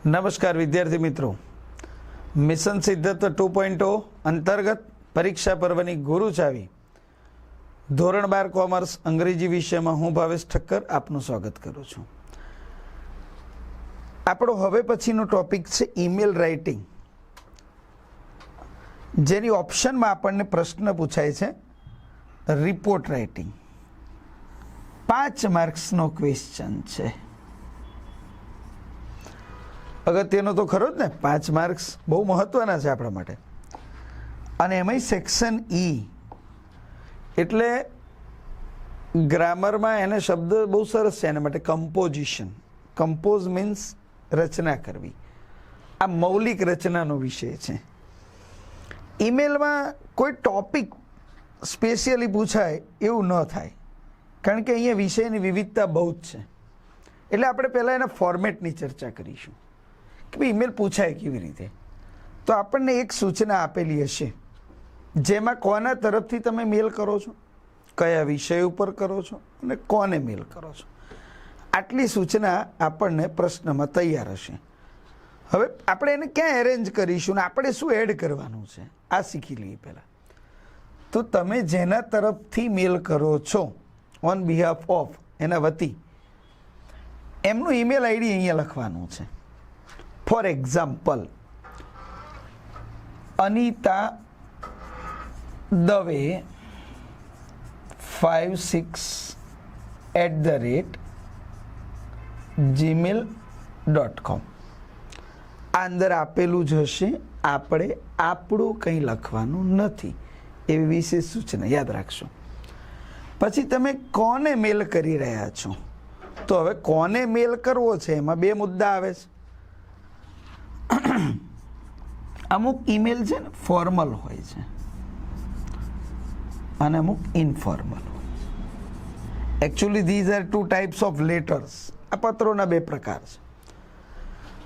નમસ્કાર વિદ્યાર્થી મિત્રો, મિશન સિદ્ધત્વ 2.0 અંતર્ગત પરીક્ષા પર્વની ગુરુ ચાવી ધોરણ 12 કોમર્સ અંગ્રેજી વિષયમાં હું ભાવેશ ઠક્કર આપનું સ્વાગત કરું છું. આપણો હવે પછીનો ટોપિક છે ઈમેલ રાઇટિંગ, જેની ઓપ્શનમાં આપણને પ્રશ્ન પૂછાય છે રિપોર્ટ રાઇટિંગ. 5 માર્ક્સનો ક્વેશ્ચન છે. અગત્યનો તો ખરો જ ને, 5 માર્ક્સ બહુ મહત્વના છે આપણા માટે. અને એમાંય સેક્શન ઈ એટલે ગ્રામરમાં એને શબ્દ બહુ સરસ છે એના માટે, કમ્પોઝિશન. કમ્પોઝ મીન્સ રચના કરવી. આ મૌલિક રચનાનો વિષય છે. ઈમેલમાં કોઈ ટોપિક સ્પેશિયલી પૂછાય એવું ન થાય, કારણ કે અહીંયા વિષયની વિવિધતા બહુ જ છે. એટલે આપણે પહેલાં એના ફોર્મેટની ચર્ચા કરીશું કે ભાઈ ઈમેલ પૂછાય કેવી રીતે. તો આપણને એક સૂચના આપેલી હશે જેમાં કોના તરફથી તમે મેલ કરો છો, કયા વિષય ઉપર કરો છો અને કોને મેલ કરો છો. આટલી સૂચના આપણને પ્રશ્નમાં તૈયાર હશે. હવે આપણે એને ક્યાં એરેન્જ કરીશું ને આપણે શું એડ કરવાનું છે આ શીખી લઈએ પહેલાં. તો તમે જેના તરફથી મેલ કરો છો ઓન બિહાફ ઓફ, એના વતી, એમનું ઈમેલ આઈડી અહીંયા લખવાનું છે. For example, Anita Dave 56@gmail.com. આ અંદર આપેલું જ હશે, આપણે આપણું કંઈ લખવાનું નથી. એવી વિશેષ સૂચના યાદ રાખશો. પછી તમે કોને મેલ કરી રહ્યા છો, તો હવે કોને મેલ કરવો છે એમાં 2 મુદ્દા આવે છે. અમુક ઈમેલ છે ને ફોર્મલ હોય છે અને અમુક informal. Actually these are 2 types of letters. આ પત્રોના 2 પ્રકાર છે.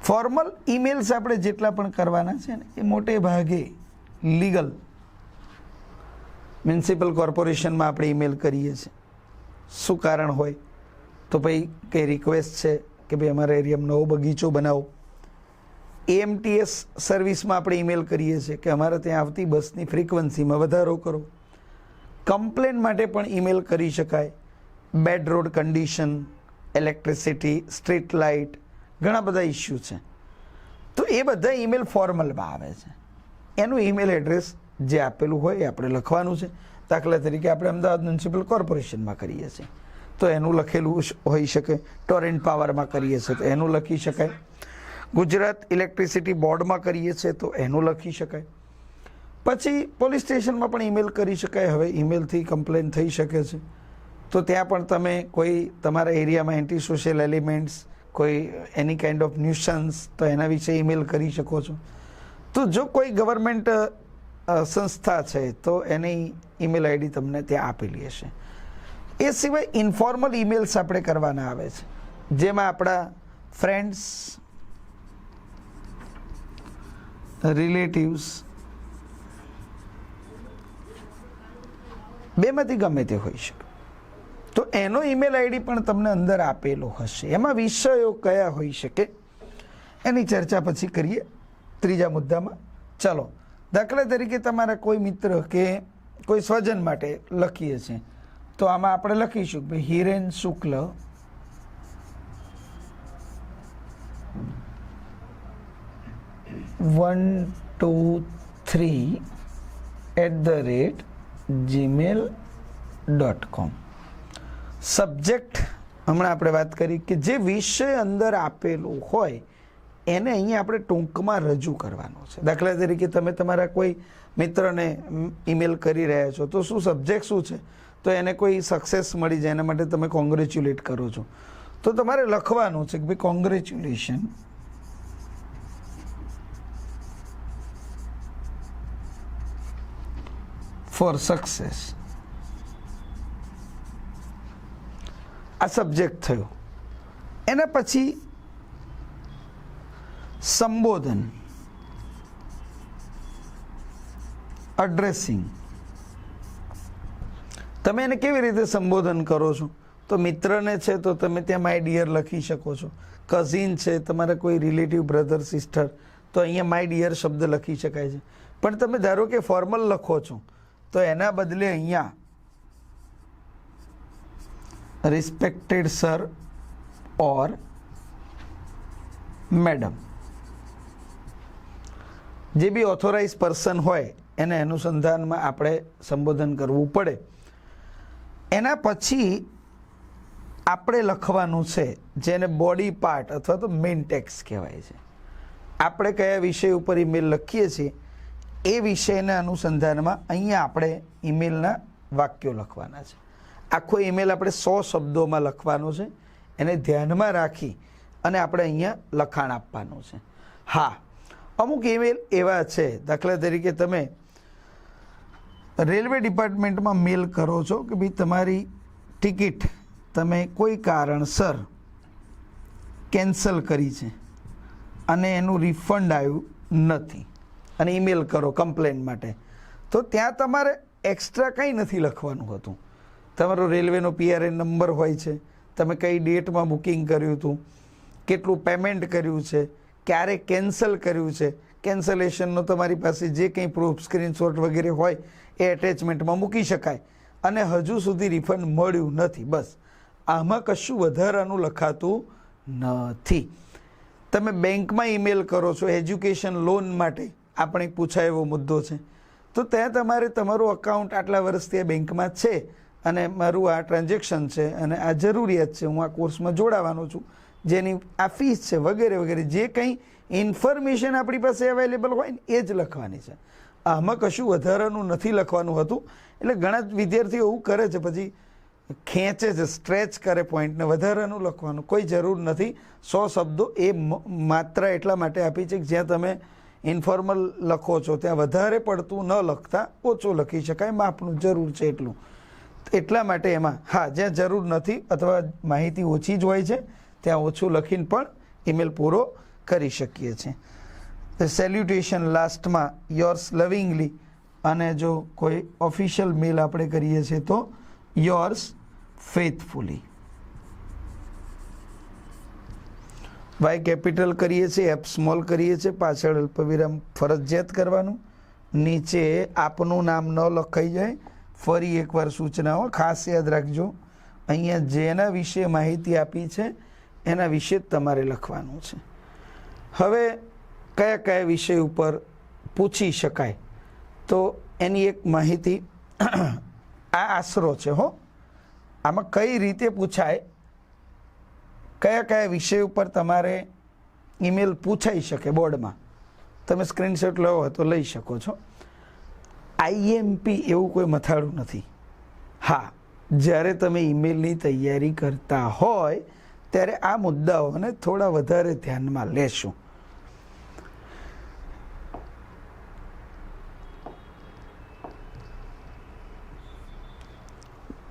ફોર્મલ ઈમેલ્સ આપણે જેટલા પણ કરવાના છે ને એ મોટે ભાગે લીગલ મ્યુનિસિપલ કોર્પોરેશનમાં આપણે ઈમેલ કરીએ છીએ. શું કારણ હોય તો ભાઈ કંઈ રિક્વેસ્ટ છે કે ભાઈ અમારા એરિયામાં નવો બગીચો બનાવો. એએમટીએસ સર્વિસમાં આપણે ઈમેલ કરીએ છીએ કે અમારે ત્યાં આવતી બસની ફ્રીક્વન્સીમાં વધારો કરો. કમ્પ્લેન માટે પણ ઈમેલ કરી શકાય. Bad road condition, electricity, street light, ઘણા બધા ઇસ્યુ છે. તો એ બધા ઈમેલ ફોર્મલમાં આવે છે. એનું ઈમેલ એડ્રેસ જે આપેલું હોય એ આપણે લખવાનું છે. દાખલા તરીકે આપણે અમદાવાદ મ્યુનિસિપલ કોર્પોરેશનમાં કરીએ છીએ તો એનું લખેલું હોઈ શકે. ટોરેન્ટ પાવરમાં કરીએ છીએ તો એનું લખી શકાય. ગુજરાત ઇલેક્ટ્રિસિટી બોર્ડમાં કરીએ છીએ તો એનું લખી શકાય. પછી પોલીસ સ્ટેશનમાં પણ ઈમેલ કરી શકાય. હવે ઈમેલથી કમ્પ્લેન થઈ શકે છે તો ત્યાં પણ તમે કોઈ તમારા એરિયામાં એન્ટી સોશિયલ એલિમેન્ટ્સ, કોઈ એની કાઇન્ડ ઓફ ન્યુસન્સ, તો એના વિશે ઈમેલ કરી શકો છો. તો જો કોઈ ગવર્મેન્ટ સંસ્થા છે તો એની ઈમેલ આઈડી તમને ત્યાં આપેલી હશે. એ સિવાય ઇન્ફોર્મલ ઈમેલ્સ આપણે કરવાના આવે છે, જેમાં આપણા ફ્રેન્ડ્સ, રિલેટિવ્સ, બેમાંથી ગમે તે હોઈ શકે. તો એનો ઈમેલ આઈડી પણ તમને અંદર આપેલો હશે. એમાં વિષયો કયા હોઈ શકે એની ચર્ચા પછી કરીએ 3જા મુદ્દામાં. ચલો, દાખલા તરીકે તમારા કોઈ મિત્ર કે કોઈ સ્વજન માટે લખીએ છીએ તો આમાં આપણે લખીશું કે હિરેન શુક્લ 123@gmail.com. સબ્જેક્ટ હમણાં આપણે વાત કરી કે જે વિષય અંદર આપેલું હોય એને અહીંયા આપણે ટૂંકમાં રજૂ કરવાનો છે. દાખલા તરીકે તમે તમારા કોઈ મિત્રને ઈમેલ કરી રહ્યા છો તો શું સબ્જેક્ટ શું છે, તો એને કોઈ સક્સેસ મળી જાય એના માટે તમે કોંગ્રેચ્યુલેટ કરો છો તો તમારે લખવાનું છે કે ભાઈ કોંગ્રેચ્યુલેશન ફોર સક્સેસ. આ સબ્જેક્ટ થયો. એના પછી સંબોધન, એડ્રેસિંગ. તમે એને કેવી રીતે સંબોધન કરો છો તો મિત્રને છે તો તમે ત્યાં માય ડિયર લખી શકો છો. કઝિન છે, તમારા કોઈ રિલેટિવ બ્રધર સિસ્ટર, તો અહીંયા માય ડિયર શબ્દ લખી શકાય છે. પણ તમે ધારો કે ફોર્મલ લખો છો તો એના બદલે અહીંયા રિસ્પેક્ટેડ સર ઓર મેડમ, જે બી ઓથોરાઇઝ પર્સન હોય એને અનુસંધાનમાં આપણે સંબોધન કરવું પડે. એના પછી આપણે લખવાનું છે જેને બોડી પાર્ટ અથવા તો મેઇન ટેક્સ્ટ કહેવાય છે. આપણે કયા વિષય ઉપર ઈમેલ લખીએ છીએ એ વિષયના અનુસંધાનમાં અહીંયા આપણે ઈમેલના વાક્યો લખવાના છે. આખો ઈમેલ આપણે 100 શબ્દોમાં લખવાનો છે. એને ધ્યાનમાં રાખી અને આપણે અહીંયા લખાણ આપવાનું છે. હા, અમુક ઈમેલ એવા છે, દાખલા તરીકે તમે રેલવે ડિપાર્ટમેન્ટમાં મેલ કરો છો કે ભાઈ તમારી ટિકિટ તમે કોઈ કારણસર કેન્સલ કરી છે અને એનું રિફંડ આવ્યું નથી અને ઈમેલ કરો કમ્પ્લેન માટે, તો ત્યાં તમારે એક્સ્ટ્રા કંઈ નથી લખવાનું હતું. તમારો રેલવેનો PRN નંબર હોય છે, તમે કઈ ડેટમાં બુકિંગ કર્યું હતું, કેટલું પેમેન્ટ કર્યું છે, ક્યારે કેન્સલ કર્યું છે, કેન્સલેશનનો તમારી પાસે જે કંઈ પ્રૂફ સ્ક્રીનશોટ વગેરે હોય એ એટેચમેન્ટમાં મૂકી શકાય. અને હજુ સુધી રિફંડ મળ્યું નથી, બસ. આમાં કશું વધારાનું લખાતું નથી. તમે બેંકમાં ઈમેલ કરો છો એજ્યુકેશન લોન માટે, આપણે પૂછાય એવો મુદ્દો છે, તો ત્યાં તમારે તમારું અકાઉન્ટ આટલા વર્ષથી આ બેંકમાં છે અને મારું આ ટ્રાન્ઝેક્શન છે અને આ જરૂરિયાત છે, હું આ કોર્સમાં જોડાવાનો છું, જેની આ ફીસ છે વગેરે વગેરે, જે કંઈ ઇન્ફોર્મેશન આપણી પાસે અવેલેબલ હોય ને એ જ લખવાની છે. આમાં કશું વધારાનું નથી લખવાનું હતું. એટલે ઘણા વિદ્યાર્થીઓ એવું કરે છે, પછી ખેંચે છે, સ્ટ્રેચ કરે પોઈન્ટને, વધારાનું લખવાનું કોઈ જરૂર નથી. 100 શબ્દો એ માત્ર એટલા માટે આપી છે કે જ્યાં તમે ઇન્ફોર્મલ લખો છો ત્યાં વધારે પડતું ન લખતા ઓછું લખી શકાય, માપનું જરૂર છે એટલું. એટલા માટે એમાં હા, જ્યાં જરૂર નથી અથવા માહિતી ઓછી જ હોય છે ત્યાં ઓછું લખીને પણ ઈમેલ પૂરો કરી શકીએ છીએ. સેલ્યુટેશન લાસ્ટમાં યોર્સ લવિંગલી, અને જો કોઈ ઓફિશિયલ મેલ આપણે કરીએ છીએ તો યોર્સ ફેથફુલી. વાય કેપિટલ કરીએ છીએ, એફ સ્મોલ કરીએ છીએ, પાછળ અલ્પવિરામ ફરજિયાત કરવાનું, નીચે આપનું નામ ન લખાઈ જાય. ફરી એકવાર સૂચનાઓ ખાસ યાદ રાખજો, અહીંયા જેના વિશે માહિતી આપી છે એના વિશે જ તમારે લખવાનું છે. હવે કયા કયા વિષય ઉપર પૂછી શકાય તો એની એક માહિતી આ આશરો છે હો. આમાં કઈ રીતે પૂછાય, કયા કયા વિષય ઉપર તમારે ઈમેલ પૂછાઈ શકે બોર્ડમાં, તમે સ્ક્રીનશોટ લેવો હોય તો લઈ શકો છો. IMP એવું કોઈ મથાળું નથી. હા, જ્યારે તમે ઈમેલની તૈયારી કરતા હોય ત્યારે આ મુદ્દાઓને થોડા વધારે ધ્યાનમાં લેશું.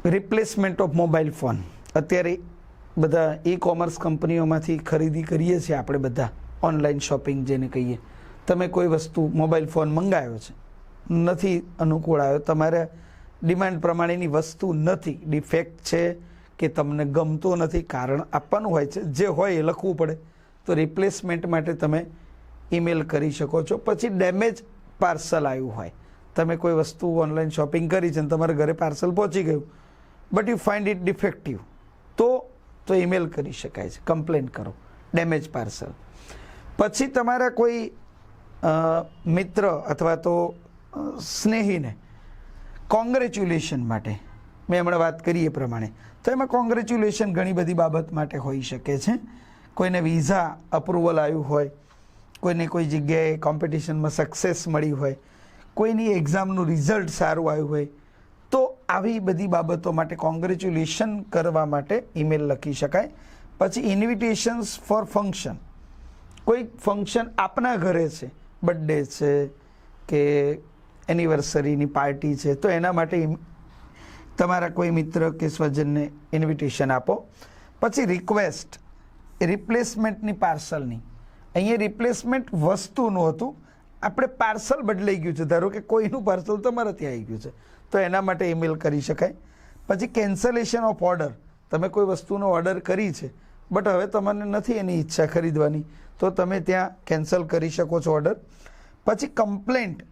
Replacement of mobile phone. અત્યારે બધા ઈ-કોમર્સ કંપનીઓમાંથી ખરીદી કરીએ છીએ આપણે બધા, ઓનલાઈન શોપિંગ જેને કહીએ. તમે કોઈ વસ્તુ મોબાઈલ ફોન મંગાવ્યો છે, નથી અનુકૂળ આવ્યો, તમારે ડિમાન્ડ પ્રમાણેની વસ્તુ નથી, ડિફેક્ટ છે કે તમને ગમતો નથી, કારણ આપવાનું હોય છે, જે હોય એ લખવું પડે. તો રિપ્લેસમેન્ટ માટે તમે ઈમેલ કરી શકો છો. પછી ડેમેજ પાર્સલ આવ્યું હોય, તમે કોઈ વસ્તુ ઓનલાઈન શોપિંગ કરી છે અને તમારા ઘરે પાર્સલ પહોંચી ગયું, but you find it defective, તો ઈમેલ કરી શકાય છે, કમ્પ્લેન કરો, ડેમેજ પાર્સલ. પછી તમારા કોઈ મિત્ર અથવા તો સ્નેહીને કોંગ્રેચ્યુલેશન માટે, મેં હમણાં વાત કરી એ પ્રમાણે, તો એમાં કોંગ્રેચ્યુલેશન ઘણી બધી બાબત માટે હોઈ શકે છે. કોઈને વિઝા અપ્રુવલ આવ્યું હોય, કોઈને કોઈ જગ્યાએ કોમ્પિટિશનમાં સક્સેસ મળી હોય, કોઈની એક્ઝામનું રિઝલ્ટ સારું આવ્યું હોય, તો આવી બધી બાબતો માટે કોંગ્રેચ્યુલેશન કરવા માટે ઈમેલ લખી શકાય. પછી ઇન્વિટેશન્સ ફોર ફંક્શન, કોઈ ફંક્શન આપના ઘરે છે, બર્થડે છે કે એનિવર્સરીની પાર્ટી છે, તો એના માટે તમારા કોઈ મિત્ર કે સ્વજનને ઇન્વિટેશન આપો. પછી રિક્વેસ્ટ રિપ્લેસમેન્ટની પાર્સલની. અહીંયા રિપ્લેસમેન્ટ વસ્તુનું હતું, આપણે પાર્સલ બદલાઈ ગયું છે, ધારો કે કોઈનું પાર્સલ તમારા ત્યાં આવી ગયું છે, તો એના માટે ઈમેલ કરી શકાય. પછી કેન્સલેશન ઓફ ઓર્ડર, તમે કોઈ વસ્તુનો ઓર્ડર કરી છે બટ હવે તમને નથી એની ઈચ્છા ખરીદવાની, તો તમે ત્યાં કેન્સલ કરી શકો છો ઓર્ડર. પછી કમ્પ્લેન્ટ,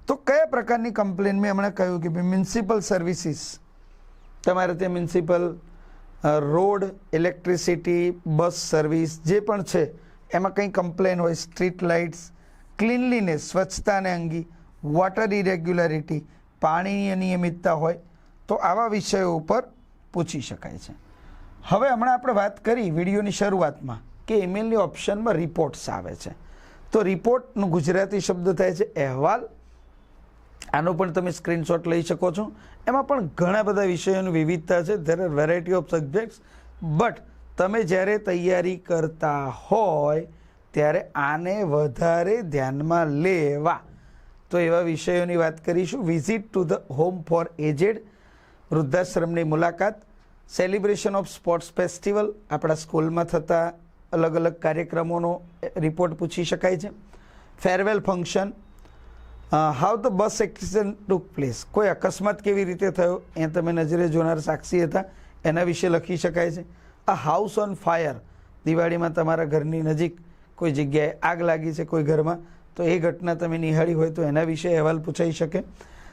તો કયા પ્રકારની કમ્પ્લેન? મેં હમણાં કહ્યું કે ભાઈ મ્યુનિસિપલ સર્વિસીસ, તમારે ત્યાં municipal road, electricity, bus service જે પણ છે એમાં કંઈ કમ્પ્લેન હોય, સ્ટ્રીટ લાઇટ્સ, ક્લીનલીનેસ, સ્વચ્છતાને અંગી, વોટર ઇરેગ્યુલારિટી, પાણીની અનિયમિતતા હોય તો આવા વિષયો ઉપર પૂછી શકાય છે. હવે હમણાં આપણે વાત કરી વિડીયોની શરૂઆતમાં કે ઈમેલની ઓપ્શનમાં રિપોર્ટ્સ આવે છે. તો રિપોર્ટનું ગુજરાતી શબ્દ થાય છે અહેવાલ. આનો પણ તમે સ્ક્રીનશોટ લઈ શકો છો. એમાં પણ ઘણા બધા વિષયોની વિવિધતા છે. There are variety of subjects. But તમે જ્યારે તૈયારી કરતા હોય ત્યારે આને વધારે ધ્યાનમાં લેવા. તો એવા વિષયોની વાત કરીશું. Visit to the home for aged, વૃદ્ધાશ્રમની મુલાકાત, સેલિબ્રેશન ઓફ સ્પોર્ટ્સ ફેસ્ટિવલ, આપણા સ્કૂલમાં થતા અલગ અલગ કાર્યક્રમોનો રિપોર્ટ પૂછી શકાય છે. Farewell function, how the bus accident took place, કોઈ અકસ્માત કેવી રીતે થયો એ તમે નજરે જોનાર સાક્ષી હતા એના વિશે લખી શકાય છે. અ હાઉસ ઓન ફાયર, દિવાળીમાં તમારા ઘરની નજીક કોઈ જગ્યાએ આગ લાગી છે કોઈ ઘરમાં, તો એ ઘટના તમે નિહાળી હોય તો એના વિશે અહેવાલ પૂછાઈ શકે.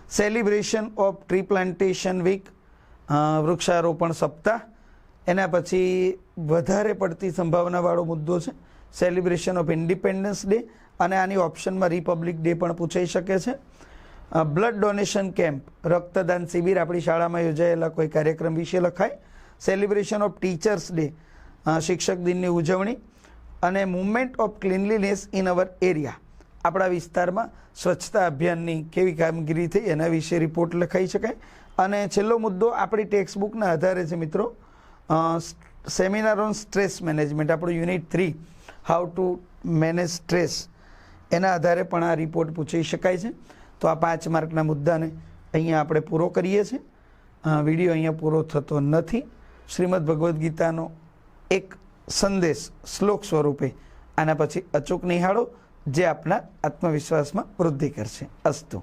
Celebration of tree plantation week, વૃક્ષારોપણ સપ્તાહ. એના પછી વધારે પડતી સંભાવનાવાળો મુદ્દો છે સેલિબ્રેશન ઓફ ઇન્ડિપેન્ડન્સ ડે, અને આની ઓપ્શનમાં રિપબ્લિક ડે પણ પૂછાઈ શકે છે. બ્લડ ડોનેશન કેમ્પ, રક્તદાન શિબિર, આપણી શાળામાં યોજાયેલા કોઈ કાર્યક્રમ વિશે લખાય. સેલિબ્રેશન ઓફ ટીચર્સ ડે, શિક્ષક દિનની ઉજવણી. અને movement of cleanliness in our area, આપણા વિસ્તારમાં સ્વચ્છતા અભિયાનની કેવી કામગીરી થઈ એના વિશે રિપોર્ટ લખાઈ શકાય. અને છેલ્લો મુદ્દો આપણી ટેક્સ્ટ બુકના આધારે છે મિત્રો, સેમિનાર ઓન સ્ટ્રેસ મેનેજમેન્ટ, આપણું unit 3 how to manage stress, એના આધારે પણ આ રિપોર્ટ પૂછી શકાય છે. તો આ 5 માર્કના મુદ્દાને અહીંયા આપણે પૂરો કરીએ છીએ. વિડીયો અહીંયા પૂરો થતો નથી. શ્રીમદ ભગવદ્ ગીતાનો એક સંદેશ શ્લોક સ્વરૂપે આના પછી અચૂક નિહાળો, જે આપના આત્મવિશ્વાસમાં વૃદ્ધિ કરશે. અસ્તુ.